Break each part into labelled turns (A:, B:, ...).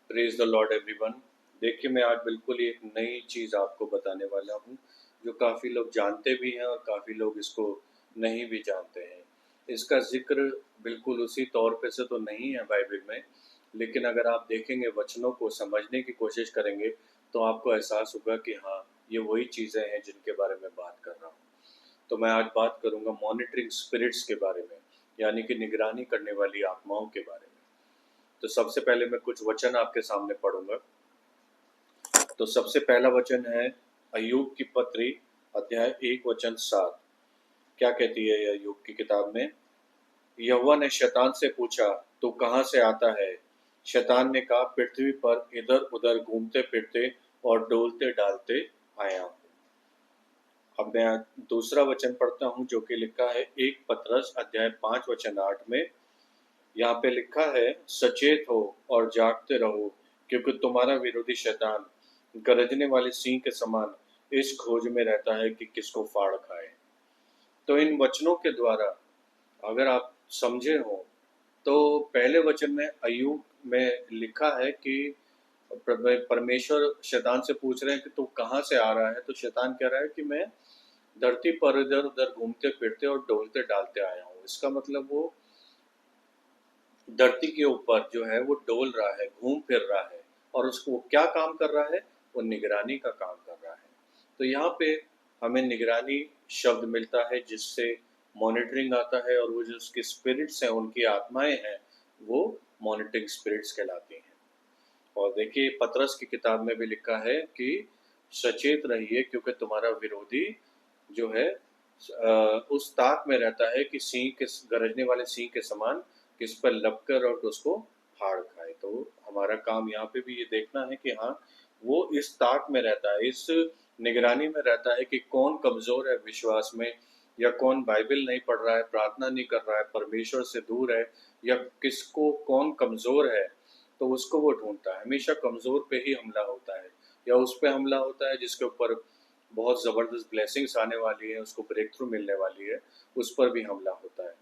A: Praise the Lord everyone. देखिए, मैं आज बिल्कुल ही एक नई चीज़ आपको बताने वाला हूँ, जो काफ़ी लोग जानते भी हैं और काफ़ी लोग इसको नहीं भी जानते हैं। इसका ज़िक्र बिल्कुल उसी तौर पे से तो नहीं है बाइबल में, लेकिन अगर आप देखेंगे, वचनों को समझने की कोशिश करेंगे, तो आपको एहसास होगा कि हाँ, ये वही चीज़ें हैं जिनके बारे में बात कर रहा हूँ। तो मैं आज बात करूँगा मॉनिटरिंग स्पिरिट्स के बारे में, यानी कि निगरानी करने वाली आत्माओं के बारे में। तो सबसे पहले मैं कुछ वचन आपके सामने पढ़ूंगा। तो सबसे पहला वचन है अय्यूब की पत्री, अध्याय 1 वचन 7। क्या कहती है अय्यूब की किताब में? यहोवा ने शैतान से पूछा, तू कहाँ से आता है? शैतान ने कहा, पृथ्वी पर इधर उधर घूमते फिरते और डोलते डालते आया हूँ। अब मैं दूसरा वचन पढ़ता हूँ, जो कि लिखा है 1 पतरस अध्याय 5 वचन 8 में। यहाँ पे लिखा है, सचेत हो और जागते रहो, क्योंकि तुम्हारा विरोधी शैतान गरजने वाले सिंह के समान इस खोज में रहता है कि किसको फाड़ खाए। तो इन वचनों के द्वारा अगर आप समझे हो, तो पहले वचन में अय्यूब में लिखा है कि परमेश्वर शैतान से पूछ रहे हैं कि तू कहाँ से आ रहा है। तो शैतान कह रहा है कि मैं धरती पर इधर उधर घूमते फिरते और डोलते डालते आया हूँ। इसका मतलब वो धरती के ऊपर जो है वो डोल रहा है, घूम फिर रहा है, और उसको वो क्या काम कर रहा है? वो निगरानी का काम कर रहा है। तो यहाँ पे हमें निगरानी शब्द मिलता है, जिससे मॉनिटरिंग आता है, और वो जो उसके स्पिरिट्स हैं, उनकी आत्माएं हैं, वो मॉनिटरिंग स्पिरिट्स कहलाती हैं। और देखिए, पतरस की किताब में भी लिखा है कि सचेत रहिए, क्योंकि तुम्हारा विरोधी जो है उस ताक में रहता है कि सिंह के, गरजने वाले सिंह के समान किस पर लपकर और उसको फाड़ खाए। तो हमारा काम यहाँ पे भी ये देखना है कि हाँ, वो इस ताक में रहता है, इस निगरानी में रहता है कि कौन कमज़ोर है विश्वास में, या कौन बाइबल नहीं पढ़ रहा है, प्रार्थना नहीं कर रहा है, परमेश्वर से दूर है, या किसको कौन कमज़ोर है, तो उसको वो ढूंढता है। हमेशा कमज़ोर पे ही हमला होता है, या उस पे हमला होता है जिसके ऊपर बहुत ज़बरदस्त ब्लेसिंग्स आने वाली है, उसको ब्रेक थ्रू मिलने वाली है, उस पर भी हमला होता है।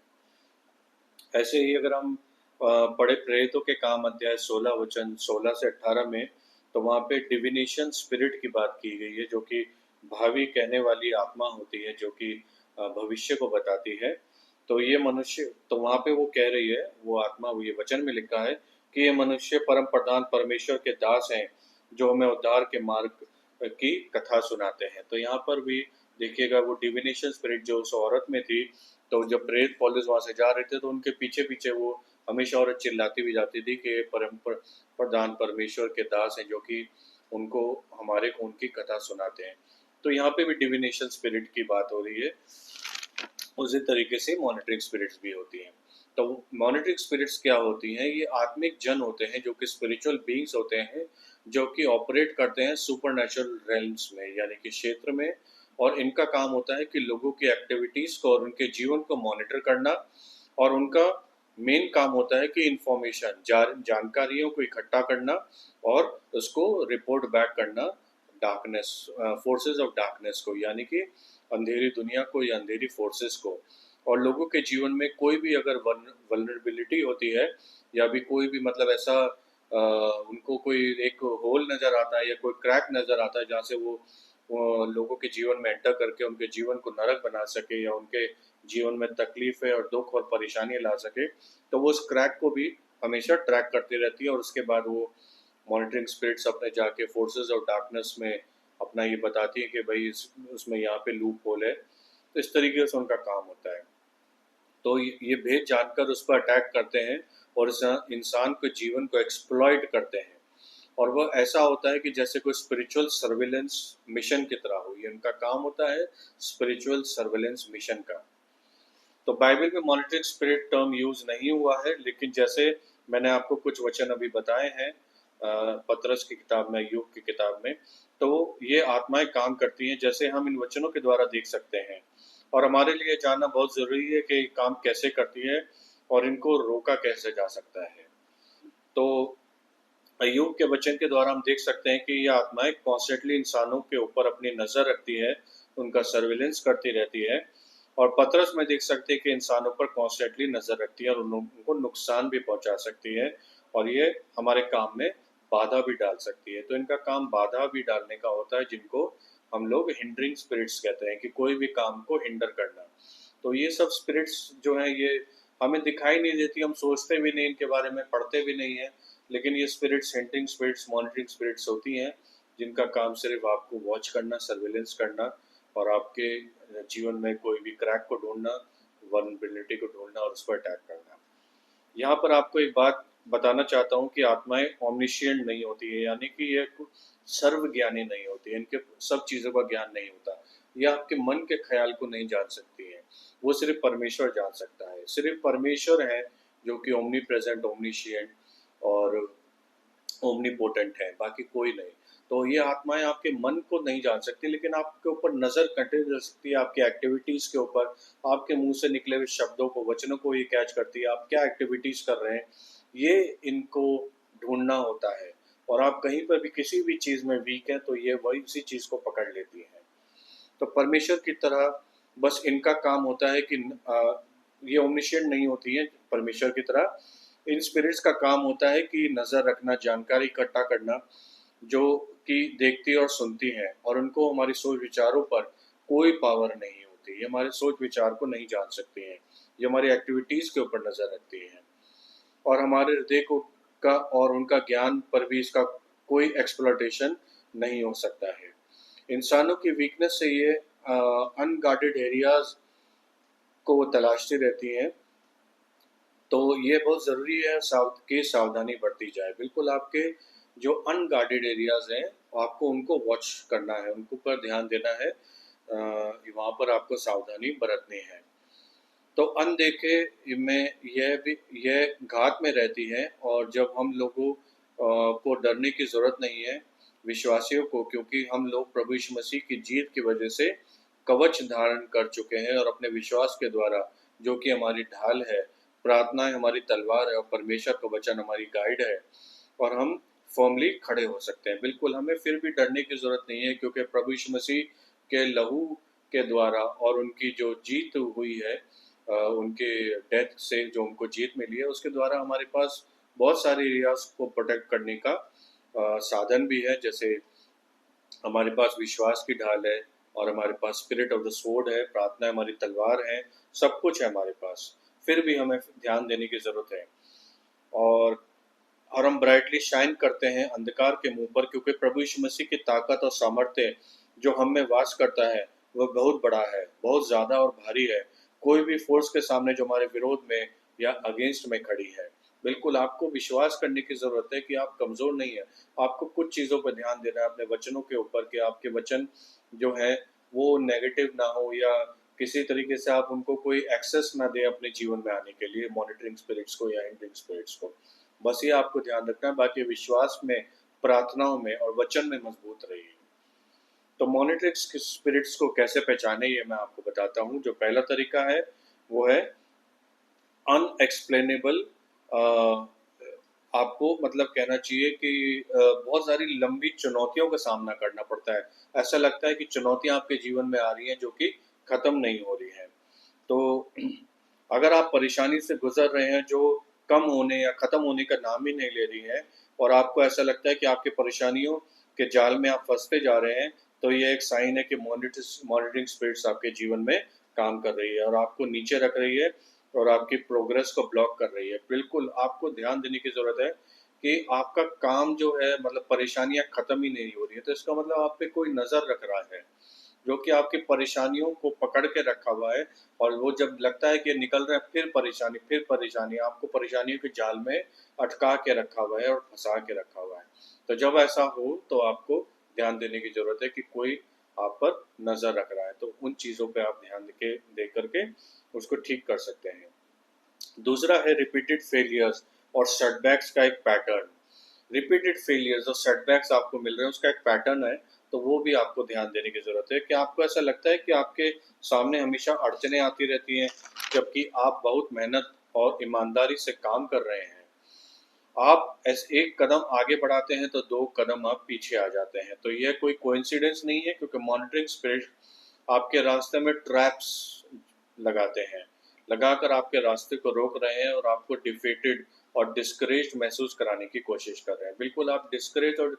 A: ऐसे ही अगर हम पढ़े प्रेरितों के काम अध्याय 16 वचन 16 से 18 में, तो वहाँ पे डिविनेशन स्पिरिट की बात की गई है, जो कि भावी कहने वाली आत्मा होती है, जो कि भविष्य को बताती है। तो ये मनुष्य, तो वहाँ पे वो कह रही है, वो आत्मा, वो ये वचन में लिखा है कि ये मनुष्य परम प्रधान परमेश्वर के दास हैं, जो हमें उद्धार के मार्ग की कथा सुनाते हैं। तो यहाँ पर भी देखिएगा, वो डिविनेशन स्पिरिट जो उस औरत में थी, तो जब प्रेरित पौलुस वहाँ से जा रहे थे, तो उनके पीछे पीछे वो हमेशा औरत चिल्लाती भी जाती थी कि ये प्रधान परमेश्वर के दास हैं, जो कि उनको, हमारे को उनकी कथा सुनाते हैं। तो यहाँ पे भी डिविनेशन स्पिरिट की बात हो रही है। उसी तरीके से मॉनिटरिंग स्पिरिट्स भी होती हैं। तो मॉनिटरिंग स्पिरिट्स क्या होती हैं? ये आत्मिक जन होते हैं, जो कि स्पिरिचुअल बीइंग्स होते हैं, जो कि ऑपरेट करते हैं सुपरनैचुरल रेल्म्स में, यानी कि क्षेत्र में। और इनका काम होता है कि लोगों की एक्टिविटीज़ को और उनके जीवन को मॉनिटर करना, और उनका मेन काम होता है कि इंफॉर्मेशन, जानकारियों को इकट्ठा करना और उसको रिपोर्ट बैक करना डार्कनेस, फोर्सेस ऑफ डार्कनेस को, यानी कि अंधेरी दुनिया को या अंधेरी फोर्सेस को। और लोगों के जीवन में कोई भी अगर वल्नरेबिलिटी होती है, या भी कोई भी मतलब ऐसा उनको कोई एक होल नज़र आता है, या कोई क्रैक नज़र आता है, जहाँ से वो लोगों के जीवन में एंटर करके उनके जीवन को नरक बना सके, या उनके जीवन में तकलीफ़ें और दुख और परेशानियाँ ला सके, तो वो उस क्रैक को भी हमेशा ट्रैक करती रहती है। और उसके बाद वो मॉनिटरिंग स्पिरिट्स अपने जाके फोर्सेस ऑफ डार्कनेस में अपना ये बताती है कि भाई उसमें यहाँ पे लूप होल है। तो इस तरीके से उनका काम होता है। तो ये भेद जानकर उस पर अटैक करते हैं, और इस इंसान के जीवन को एक्सप्लॉइट करते हैं। और वह ऐसा होता है कि जैसे कोई स्पिरिचुअल सर्विलेंस मिशन की तरह हो। ये उनका काम होता है, स्पिरिचुअल सर्विलेंस मिशन का। तो बाइबल में मॉनिटरिंग स्पिरिट टर्म यूज नहीं हुआ है, लेकिन जैसे मैंने आपको कुछ वचन अभी बताए हैं पतरस की किताब में, अय्यूब की किताब में, तो ये आत्माएं काम करती हैं, जैसे हम इन वचनों के द्वारा देख सकते हैं। और हमारे लिए जानना बहुत ज़रूरी है कि ये काम कैसे करती है और इनको रोका कैसे जा सकता है। तो अय्यूब के वचन के द्वारा हम देख सकते हैं कि ये आत्माएं कॉन्स्टेंटली इंसानों के ऊपर अपनी नज़र रखती है, उनका सर्विलेंस करती रहती है। और पतरस में देख सकते हैं कि इंसानों पर कॉन्स्टेंटली नज़र रखती है और उनको नुकसान भी पहुंचा सकती है, और ये हमारे काम में बाधा भी डाल सकती है। तो इनका काम बाधा भी डालने का होता है, जिनको हम लोग हिंडरिंग स्पिरिट्स कहते हैं, कि कोई भी काम को हिंडर करना। तो ये सब स्पिरिट्स जो हैं ये हमें दिखाई नहीं देती, हम सोचते भी नहीं इनके बारे में, पढ़ते भी नहीं है, लेकिन ये spirits hinting spirits, monitoring spirits होती हैं, जिनका काम सिर्फ आपको वॉच करना, सर्विलेंस करना और आपके जीवन में कोई भी क्रैक को ढूंढना, वल्नरेबिलिटी को ढूंढना और उस पर अटैक करना। यहाँ पर आपको एक बात बताना चाहता हूँ कि आत्माएं ओमनिशिएंट नहीं होती है, यानी कि ये सर्वज्ञानी नहीं होती है, इनके सब चीज़ों का ज्ञान नहीं होता। ये आपके मन के ख्याल को नहीं जान सकती हैं, वो सिर्फ परमेश्वर जान सकता है। सिर्फ परमेश्वर है जो कि ओमनी प्रेजेंट, ओमनिशिएंट और ओमनीपोटेंट है, बाकी कोई नहीं। तो ये आत्माएं आपके मन को नहीं जान सकती, लेकिन आपके ऊपर नज़र कंटिन्यू रह सकती है, आपकी एक्टिविटीज़ के ऊपर, आपके मुंह से निकले हुए शब्दों को, वचनों को ये कैच करती है, आप क्या एक्टिविटीज़ कर रहे हैं, ये इनको ढूंढना होता है। और आप कहीं पर भी किसी भी चीज़ में वीक हैं, तो ये वही उसी चीज़ को पकड़ लेती हैं। तो परमेश्वर की तरह बस इनका काम होता है कि ये ओमनिशिएंट नहीं होती हैं परमेश्वर की तरह। इन स्पिरिट्स का काम होता है कि नज़र रखना, जानकारी इकट्ठा करना, जो कि देखती और सुनती हैं, और उनको हमारी सोच विचारों पर कोई पावर नहीं होती। ये हमारे सोच विचार को नहीं जान सकती हैं, ये हमारी एक्टिविटीज़ के ऊपर नज़र रखती हैं, और हमारे हृदय को का और उनका ज्ञान पर भी इसका कोई एक्सप्लॉयटेशन नहीं हो सकता है। इंसानों की वीकनेस से ये अनगार्डेड एरियाज को वो तलाशती रहती हैं। तो ये बहुत ज़रूरी है कि सावधानी बरती जाए। बिल्कुल आपके जो अनगार्डेड एरियाज हैं, आपको उनको वॉच करना है, उनको पर ध्यान देना है, वहाँ पर आपको सावधानी बरतनी है। तो अनदेखे में यह घात में रहती है, और जब हम लोगों को डरने की ज़रूरत नहीं है, विश्वासियों को, क्योंकि हम लोग प्रभु यीशु मसीह की जीत की वजह से कवच धारण कर चुके हैं, और अपने विश्वास के द्वारा, जो कि हमारी ढाल है, प्रार्थनाएं हमारी तलवार है, और परमेश्वर का वचन हमारी गाइड है, और हम फर्मली खड़े हो सकते हैं। बिल्कुल हमें फिर भी डरने की ज़रूरत नहीं है, क्योंकि प्रभु यीशु मसीह के लहू के द्वारा और उनकी जो जीत हुई है, उनके डेथ से जो उनको जीत मिली है, उसके द्वारा हमारे पास बहुत सारे एरियाज को प्रोटेक्ट करने का साधन भी है। जैसे हमारे पास विश्वास की ढाल है, और हमारे पास स्पिरिट ऑफ द स्वॉर्ड है, प्रार्थना हमारी तलवार है, सब कुछ है हमारे पास। फिर भी हमें ध्यान देने की ज़रूरत है, और हम ब्राइटली शाइन करते हैं अंधकार के मुंह पर, क्योंकि प्रभु यीशु मसीह की ताकत और सामर्थ्य जो हम में वास करता है, वह बहुत बड़ा है, बहुत ज़्यादा और भारी है। कोई भी फोर्स के सामने जो हमारे विरोध में या अगेंस्ट में खड़ी है। बिल्कुल आपको विश्वास करने की ज़रूरत है कि आप कमज़ोर नहीं हैं। आपको कुछ चीज़ों पर ध्यान देना है, अपने वचनों के ऊपर, कि आपके वचन जो है वो नेगेटिव ना हो, या किसी तरीके से आप उनको कोई एक्सेस ना दें अपने जीवन में आने के लिए, मॉनिटरिंग स्पिरिट्स को या हिंडरिंग स्पिरिट्स को। बस ये आपको ध्यान रखना है, बाकी विश्वास में, प्रार्थनाओं में और वचन में मजबूत रहिए। तो मॉनिटरिंग स्पिरिट्स को कैसे पहचाने, ये मैं आपको बताता हूँ। जो पहला तरीका है वो है अनएक्सप्लेनेबल। आपको मतलब कहना चाहिए कि बहुत सारी लंबी चुनौतियों का सामना करना पड़ता है। ऐसा लगता है कि चुनौतियां आपके जीवन में आ रही हैं, जो कि खत्म नहीं हो रही हैं। तो अगर आप परेशानी से गुजर रहे हैं जो कम होने या ख़त्म होने का नाम ही नहीं ले रही है, और आपको ऐसा लगता है कि आपकी परेशानियों के जाल में आप फंसते जा रहे हैं, तो ये एक साइन है कि मॉनिटरिंग स्पिरिट्स आपके जीवन में काम कर रही है, और आपको नीचे रख रही है, और आपकी प्रोग्रेस को ब्लॉक कर रही है। बिल्कुल आपको ध्यान देने की ज़रूरत है कि आपका काम जो है, मतलब परेशानियां ख़त्म ही नहीं हो रही है, तो इसका मतलब आप पे कोई नज़र रख रहा है, जो कि आपकी परेशानियों को पकड़ के रखा हुआ है। और वो जब लगता है कि निकल रहा है, फिर परेशानी, आपको परेशानियों के जाल में अटका के रखा हुआ है और फंसा के रखा हुआ है। तो जब ऐसा हो, तो आपको ध्यान देने की ज़रूरत है कि कोई आप पर नज़र रख रहा है, तो उन चीज़ों पे आप ध्यान दे करके उसको ठीक कर सकते हैं। दूसरा है रिपीटेड फेलियर्स और सेटबैक्स का एक पैटर्न। रिपीटेड फेलियर्स और सेटबैक्स आपको मिल रहे हैं, उसका एक पैटर्न है, तो वो भी आपको ध्यान देने की ज़रूरत है। कि आपको ऐसा लगता है कि आपके सामने हमेशा अड़चनें आती रहती हैं, जबकि आप बहुत मेहनत और ईमानदारी से काम कर रहे हैं। आप ऐसे एक कदम आगे बढ़ाते हैं, तो 2 कदम आप पीछे आ जाते हैं। तो यह कोई कोइंसिडेंस नहीं है, क्योंकि मॉनिटरिंग स्पिरिट आपके रास्ते में ट्रैप्स लगाते हैं, लगाकर आपके रास्ते को रोक रहे हैं, और आपको डिफीटेड और डिस्करेज्ड महसूस कराने की कोशिश कर रहे हैं। बिल्कुल आप डिस्करेज और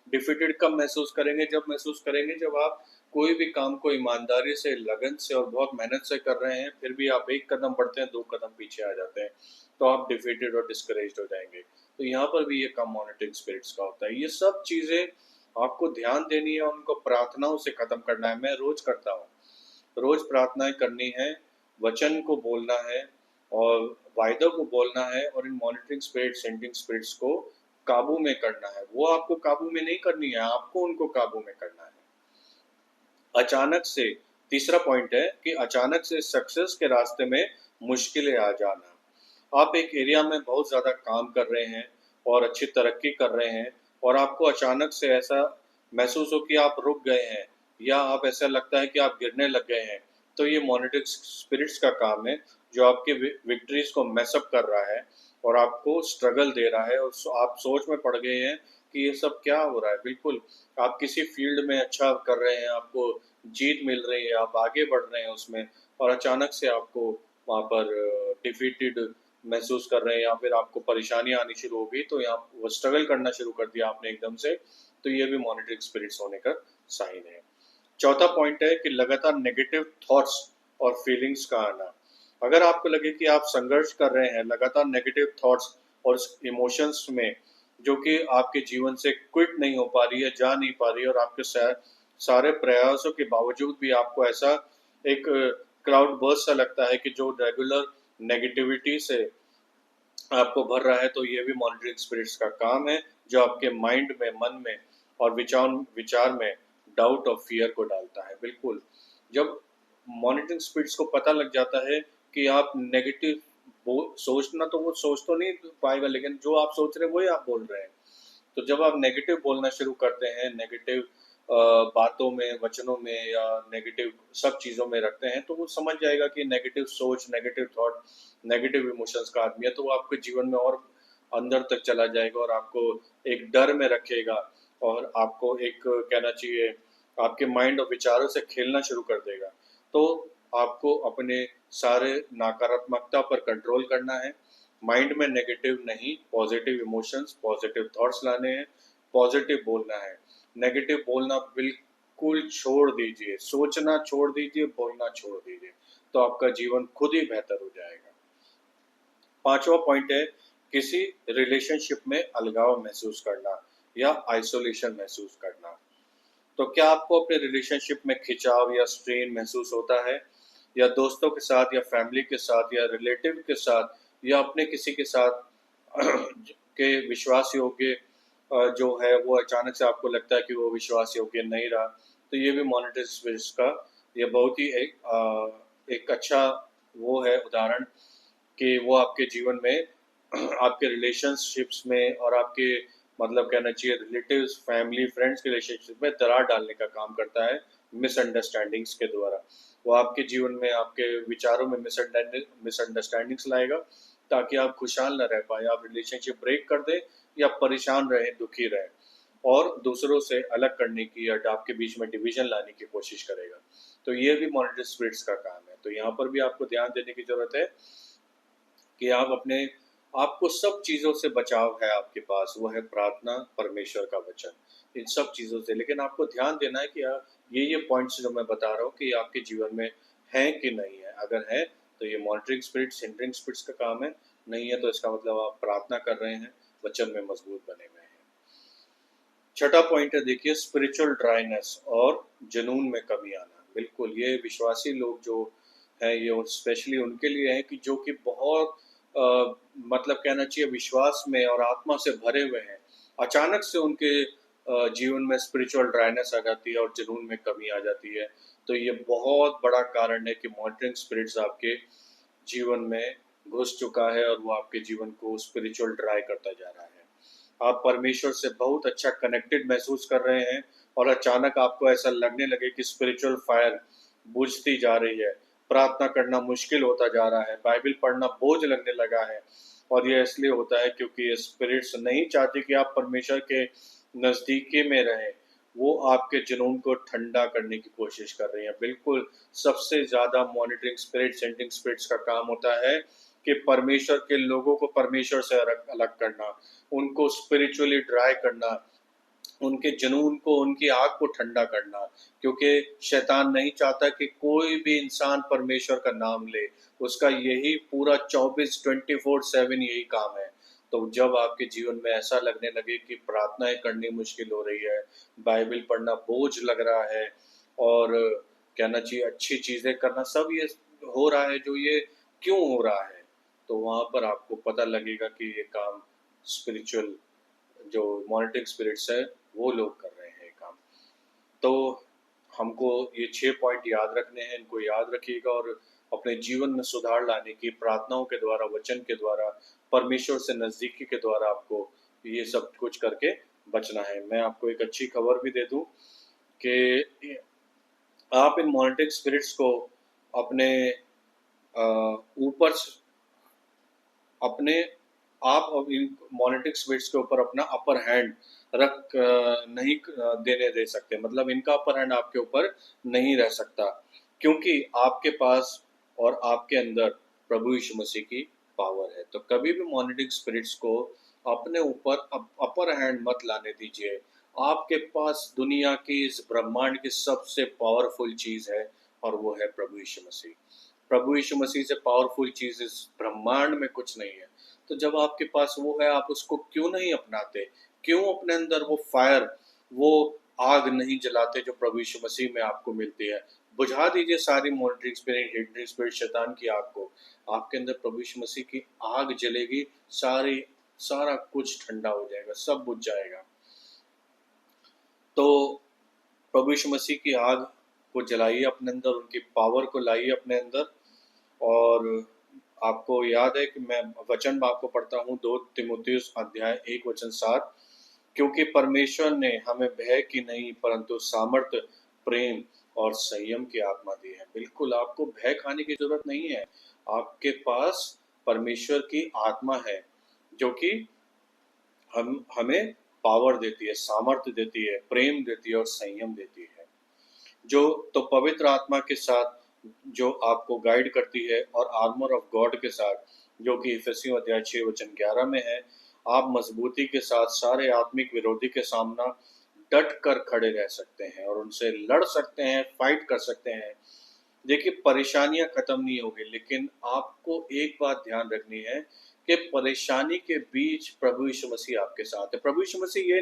A: डिफीटेड कब महसूस करेंगे? जब महसूस करेंगे जब आप कोई भी काम को ईमानदारी से, लगन से और बहुत मेहनत से कर रहे हैं, फिर भी आप एक कदम बढ़ते हैं, 2 कदम पीछे आ जाते हैं, तो आप डिफीटेड और डिस्करेज्ड हो जाएँगे। तो यहाँ पर भी ये कम मॉनिटरिंग स्पिरिट्स का होता है। ये सब चीज़ें आपको ध्यान देनी है और उनको प्रार्थनाओं से ख़त्म करना है। मैं रोज़ करता हूँ। रोज़ प्रार्थनाएँ करनी है, वचन को बोलना है और वायदों को बोलना है और इन मॉनिटरिंग स्पिरिट्स, सेंटिंग स्पिरिट्स को काबू में करना है। वो आपको काबू में नहीं करनी है, आपको उनको काबू में करना है। अचानक से तीसरा पॉइंट है कि अचानक से सक्सेस के रास्ते में मुश्किलें आ जाना। आप एक एरिया में बहुत ज़्यादा काम कर रहे हैं और अच्छी तरक्की कर रहे हैं और आपको अचानक से ऐसा महसूस हो कि आप रुक गए हैं या आप ऐसा लगता है कि आप गिरने लग गए हैं, तो ये मॉनिटरिंग स्पिरिट्स का काम है जो आपके विक्ट्रीज को मैसअप कर रहा है और आपको स्ट्रगल दे रहा है और आप सोच में पड़ गए हैं कि ये सब क्या हो रहा है। बिल्कुल आप किसी फील्ड में अच्छा कर रहे हैं, आपको जीत मिल रही है, आप आगे बढ़ रहे हैं उसमें और अचानक से आपको वहाँ पर डिफीटेड महसूस कर रहे हैं या फिर आपको परेशानियाँ आनी शुरू हो गई, तो यहाँ वो स्ट्रगल करना शुरू कर दिया आपने एकदम से, तो ये भी मॉनिटरिंग स्पिरिट्स होने का साइन है। चौथा पॉइंट है कि लगातार नेगेटिव थॉट्स और फीलिंग्स का आना। अगर आपको लगे कि आप संघर्ष कर रहे हैं, लगातार नेगेटिव थॉट्स और इमोशंस में, जो कि आपके जीवन से क्विट नहीं हो पा रही है, जा नहीं पा रही है और आपके सारे प्रयासों के बावजूद भी आपको ऐसा एक क्राउड बर्स्ट सा लगता है कि जो रेगुलर नेगेटिविटी से आपको भर रहा है, तो ये भी मॉनिटरिंग स्पिरिट्स का काम है, जो आपके माइंड में, मन में और विचार में डाउट और फियर को डालता है। बिल्कुल, जब मॉनिटरिंग स्पिरिट्स को पता लग जाता है कि आप नेगेटिव सोचना तो वो सोच तो नहीं पाएगा, लेकिन जो आप सोच रहे हैं वही आप बोल रहे हैं। तो जब आप नेगेटिव बोलना शुरू करते हैं, नेगेटिव बातों में, वचनों में या नेगेटिव सब चीज़ों में रखते हैं, तो वो समझ जाएगा कि नेगेटिव सोच, नेगेटिव थॉट, नेगेटिव इमोशंस का आदमी है, तो वो आपके जीवन में और अंदर तक चला जाएगा और आपको एक डर में रखेगा और आपको एक कहना चाहिए आपके माइंड और विचारों से खेलना शुरू कर देगा। तो आपको अपने सारे नकारात्मकता पर कंट्रोल करना है। माइंड में नेगेटिव नहीं, पॉजिटिव इमोशंस, पॉजिटिव थॉट्स लाने हैं, पॉजिटिव बोलना है। नेगेटिव बोलना बिल्कुल छोड़ दीजिए, सोचना छोड़ दीजिए, बोलना छोड़ दीजिए, तो आपका जीवन खुद ही बेहतर हो जाएगा। पांचवा पॉइंट है किसी रिलेशनशिप में अलगाव महसूस करना या आइसोलेशन महसूस करना। तो क्या आपको अपने रिलेशनशिप में खिंचाव या स्ट्रेन महसूस होता है, या दोस्तों के साथ या फैमिली के साथ या रिलेटिव के साथ या अपने किसी के साथ के विश्वास योग्य जो है वो अचानक से आपको लगता है कि वो विश्वास योग्य नहीं रहा, तो ये भी मॉनिटरिंग स्पिरिट्स का ये बहुत ही एक अच्छा वो है उदाहरण कि वो आपके जीवन में आपके रिलेशनशिप्स में और आपके मतलब कहना चाहिए रिलेटिव्स, फैमिली, फ्रेंड्स के रिलेशनशिप में दरार डालने का काम करता है मिसअंडरस्टैंडिंग्स के द्वारा। वो आपके जीवन में, आपके विचारों में मिसअंडरस्टैंडिंग्स लाएगा ताकि आप खुशहाल ना रह पाएँ, आप रिलेशनशिप ब्रेक कर दें या परेशान रहें, दुखी रहें और दूसरों से अलग करने की या आपके बीच में डिवीज़न लाने की कोशिश करेगा। तो ये भी मॉनिटरिंग स्पिरिट्स का काम है। तो यहाँ पर भी आपको ध्यान देने की ज़रूरत है कि आप अपने आपको सब चीज़ों से बचाव है आपके पास, वो है प्रार्थना, परमेश्वर का वचन, इन सब चीज़ों से। लेकिन आपको ध्यान देना है कि ये पॉइंट्स जो मैं बता रहा हूँ कि आपके जीवन में हैं कि नहीं है। अगर है, तो ये मॉनिटरिंग स्पिरिट्स, हिंडरिंग स्पिरिट्स का काम है, नहीं है तो इसका मतलब आप प्रार्थना कर रहे हैं, वचन में मजबूत बने हुए हैं। छठा पॉइंट है देखिए स्पिरिचुअल ड्राइनेस और जुनून में कमी आना। बिल्कुल, ये विश्वासी लोग जो हैं ये स्पेशली उनके लिए है कि जो कि बहुत अ, मतलब कहना चाहिए विश्वास में और आत्मा से भरे हुए हैं। अचानक से उनके जीवन में स्पिरिचुअल ड्राइनेस आ जाती है और जुनून में कमी आ जाती है। तो ये बहुत बड़ा कारण है कि मॉनिटरिंग स्पिरिट्स आपके जीवन में घुस चुका है और वो आपके जीवन को स्पिरिचुअल ड्राई करता जा रहा है। आप परमेश्वर से बहुत अच्छा कनेक्टेड महसूस कर रहे हैं और अचानक आपको ऐसा लगने लगे कि स्पिरिचुअल फायर बुझती जा रही है, प्रार्थना करना मुश्किल होता जा रहा है, बाइबल पढ़ना बोझ लगने लगा है। और ये इसलिए होता है क्योंकि ये स्पिरिट्स नहीं चाहती कि आप परमेश्वर के नज़दीकी में रहें, वो आपके जुनून को ठंडा करने की कोशिश कर रही हैं। बिल्कुल, सबसे ज़्यादा मॉनिटरिंग स्पिरिट्स, सेंटिंग स्पिरिट्स का काम होता है कि परमेश्वर के लोगों को परमेश्वर से अलग करना, उनको स्पिरिचुअली ड्राई करना, उनके जुनून को, उनकी आग को ठंडा करना, क्योंकि शैतान नहीं चाहता कि कोई भी इंसान परमेश्वर का नाम ले। उसका यही पूरा 24/7 यही काम है। तो जब आपके जीवन में ऐसा लगने लगे कि प्रार्थनाएं करनी मुश्किल हो रही है, बाइबल पढ़ना बोझ लग रहा है, और कहना चाहिए अच्छी चीज़ें करना, सब ये हो रहा है, जो ये क्यों हो रहा है, तो वहाँ पर आपको पता लगेगा कि ये काम स्पिरिचुअल, जो मॉनिटरिंग स्पिरिट्स है, वो लोग कर रहे हैं ये काम। तो हमको ये 6 पॉइंट याद रखने हैं, इनको याद रखिएगा और अपने जीवन में सुधार लाने की प्रार्थनाओं के द्वारा, वचन के द्वारा, परमेश्वर से नज़दीकी के द्वारा आपको ये सब कुछ करके बचना है। मैं आपको एक अच्छी खबर भी दे दूं कि आप इन मॉनिटरिंग स्पिरिट्स को अपने ऊपर अपने आप अब इन मॉनिटरिंग स्पिरिट्स के ऊपर अपना अपर हैंड रख नहीं देने दे सकते, मतलब इनका अपर हैंड आपके ऊपर नहीं रह सकता, क्योंकि आपके पास और आपके अंदर प्रभु यीशु मसीह की पावर है। तो कभी भी मॉनिटरिंग स्पिरिट्स को अपने ऊपर अपर हैंड मत लाने दीजिए। आपके पास दुनिया की, इस ब्रह्मांड की सबसे पावरफुल चीज है, और वो है प्रभु यीशु मसीह। प्रभु यीशु मसीह से पावरफुल चीज इस ब्रह्मांड में कुछ नहीं है। तो जब आपके पास वो है, आप उसको क्यों नहीं अपनाते? क्यों अपने अंदर वो फायर, वो आग नहीं जलाते जो प्रभु यीशु मसीह में आपको मिलती है? बुझा दीजिए सारी मॉनिटरिंग स्पिरिट, हिडन स्पिरिट, शैतान की आग को। आपके अंदर प्रभु यीशु मसीह की आग जलेगी, सारा कुछ ठंडा हो जाएगा, सब बुझ जाएगा। तो प्रभु यीशु मसीह की आग को जलाइए अपने अंदर, उनकी पावर को लाइए अपने अंदर। और आपको याद है कि मैं वचन में आपको पढ़ता हूँ 2 तीमुथियुस अध्याय 1 वचन 7, क्योंकि परमेश्वर ने हमें भय की नहीं परंतु सामर्थ्य, प्रेम और संयम की आत्मा दी है। बिल्कुल आपको भय खाने की जरूरत नहीं है। आपके पास परमेश्वर की आत्मा है, जो कि हमें पावर देती है, सामर्थ्य देती है, प्रेम देती है और संयम देती है। जो तो पवित्र आत्मा के साथ जो आपको गाइड करती है, और आर्मर ऑफ गॉड के साथ, जो कि इफिसियों अध्याय 6 वचन 11 में है, आप मजबूती के साथ सारे आत्मिक विरोधी के सामना डट कर खड़े रह सकते हैं और उनसे लड़ सकते हैं, फाइट कर सकते हैं। देखिए, परेशानियां खत्म नहीं होगी, लेकिन आपको एक बात ध्यान रखनी है कि परेशानी के बीच प्रभु यीशु मसीह आपके साथ है। प्रभु यीशु मसीह ये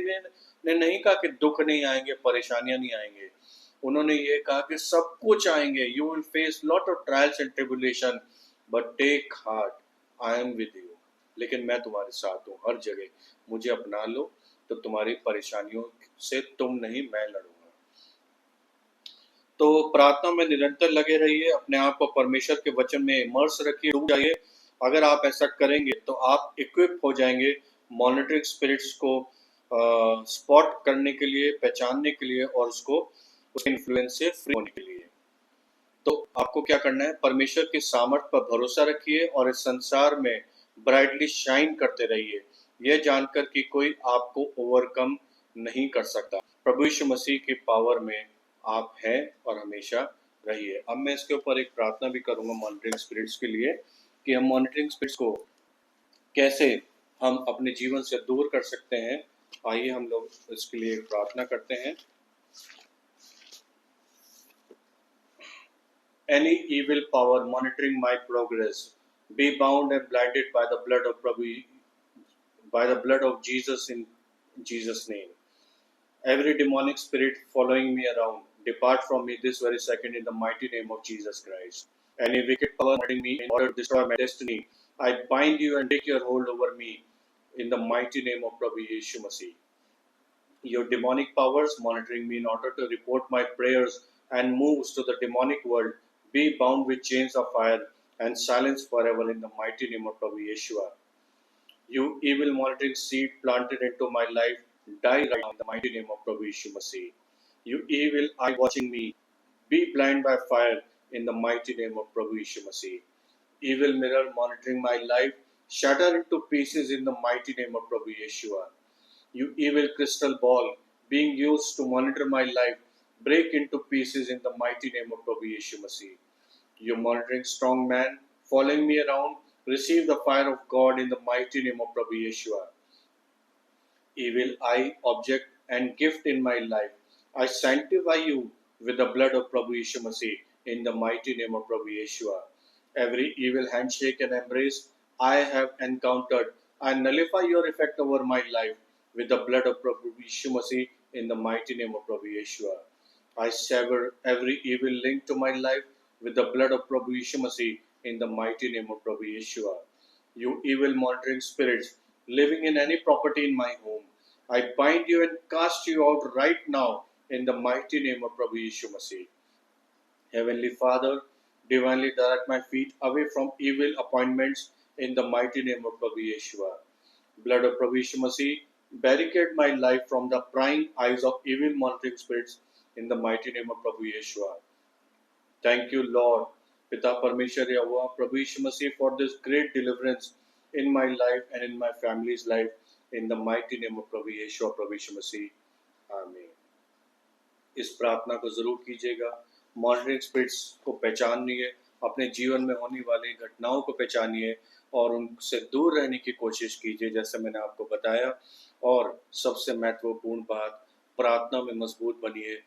A: ने नहीं कहा कि दुख नहीं आएंगे, परेशानियां नहीं आएंगे। उन्होंने ये कहा कि सब कुछ आएंगे, you will face lot of trials and tribulation, but take heart, I am with you. लेकिन मैं तुम्हारे साथ हूँ हर जगह, मुझे अपना लो, तो तुम्हारी परेशानियों से तुम नहीं, मैं लड़ूंगा। तो प्रार्थना में निरंतर लगे रहिए, अपने आप को परमेश्वर के वचन में इमर्स रखिए, डूब जाइए। अगर आप ऐसा करेंगे तो आप इक्विप हो जाएंगे मॉनिटरिंग स्पिरिट्स को स्पॉट करने के लिए, पहचानने के लिए, और उसको उसके इन्फ्लुएंस से फ्री होने के लिए। तो आपको क्या करना है? परमेश्वर की सामर्थ पर भरोसा रखिए और इस संसार में ब्राइटली शाइन करते रहिए, यह जानकर कि कोई आपको ओवरकम नहीं कर सकता। प्रभु यीशु मसीह की पावर में आप हैं और हमेशा रहिए। अब मैं इसके ऊपर एक प्रार्थना भी करूंगा मॉनिटरिंग स्पिरिट्स के लिए, कि हम मॉनिटरिंग स्पिरिट्स को कैसे हम अपने जीवन से दूर कर सकते हैं। आइए हम लोग इसके लिए एक प्रार्थना करते हैं। Any evil power monitoring my progress, be bound and blinded by the blood of Jesus, in Jesus' name. Every demonic spirit following me around, depart from me this very second in the mighty name of Jesus Christ. Any wicked power monitoring me in order to destroy my destiny, I bind you and take your hold over me in the mighty name of Prabhu Yeshu Masih. Your demonic powers monitoring me in order to report my prayers and moves to the demonic world, be bound with chains of fire and silenced forever in the mighty name of Prabhu Yeshua. You evil monitoring seed planted into my life, die right now in the mighty name of Prabhu Yeshu Masih. You evil eye watching me, be blind by fire in the mighty name of Prabhu Yeshu Masih. Evil mirror monitoring my life, shatter into pieces in the mighty name of Prabhu Yeshua. You evil crystal ball being used to monitor my life, break into pieces in the mighty name of Prabhu Yeshu Masih. You monitoring strong man following me around, receive the fire of God in the mighty name of Prabhu Yeshua. Evil eye, object, and gift in my life, I sanctify you with the blood of Prabhu Yeshua Masih in the mighty name of Prabhu Yeshua. Every evil handshake and embrace I have encountered, I nullify your effect over my life with the blood of Prabhu Yeshua Masih in the mighty name of Prabhu Yeshua. I sever every evil link to my life with the blood of Prabhu Yeshua Masih in the mighty name of Prabhu Yeshua. You evil monitoring spirits living in any property in my home, I bind you and cast you out right now in the mighty name of Prabhu Yeshua Masih. Heavenly Father, divinely direct my feet away from evil appointments in the mighty name of Prabhu Yeshua. Blood of Prabhu Yeshua Masih, barricade my life from the prying eyes of evil monitoring spirits in the mighty name of Prabhu Yeshua. Thank you, Lord, Pita Parmeshwar Yahweh, Prabhu Yeshua Masih, for this great deliverance in my life and in my family's life. In the mighty name of Prabhu Yeshua, Prabhu Yeshua Masih. आमीन। इस प्रार्थना को जरूर कीजिएगा। Monitoring spirits को पहचानिए, अपने जीवन में होने वाली घटनाओं को पहचानिए और उनसे दूर रहने की कोशिश कीजिए, जैसे मैंने आपको बताया। और सबसे महत्वपूर्ण बात, प्रार्थना में मजबूत बनिए,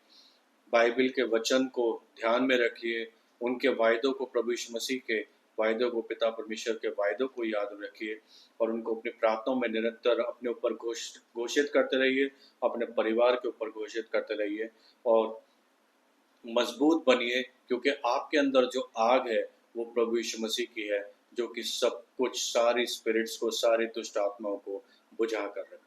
A: बाइबल के वचन को ध्यान में रखिए, उनके वायदों को, प्रभु यीशु मसीह के वायदों को, पिता परमेश्वर के वायदों को याद रखिए और उनको अपनी प्रार्थनाओं में निरंतर अपने ऊपर घोषित करते रहिए, अपने परिवार के ऊपर घोषित करते रहिए और मजबूत बनिए, क्योंकि आपके अंदर जो आग है वो प्रभु यीशु मसीह की है, जो कि सब कुछ, सारी स्पिरिट्स को, सारी दुष्ट आत्माओं को बुझा कर रखे।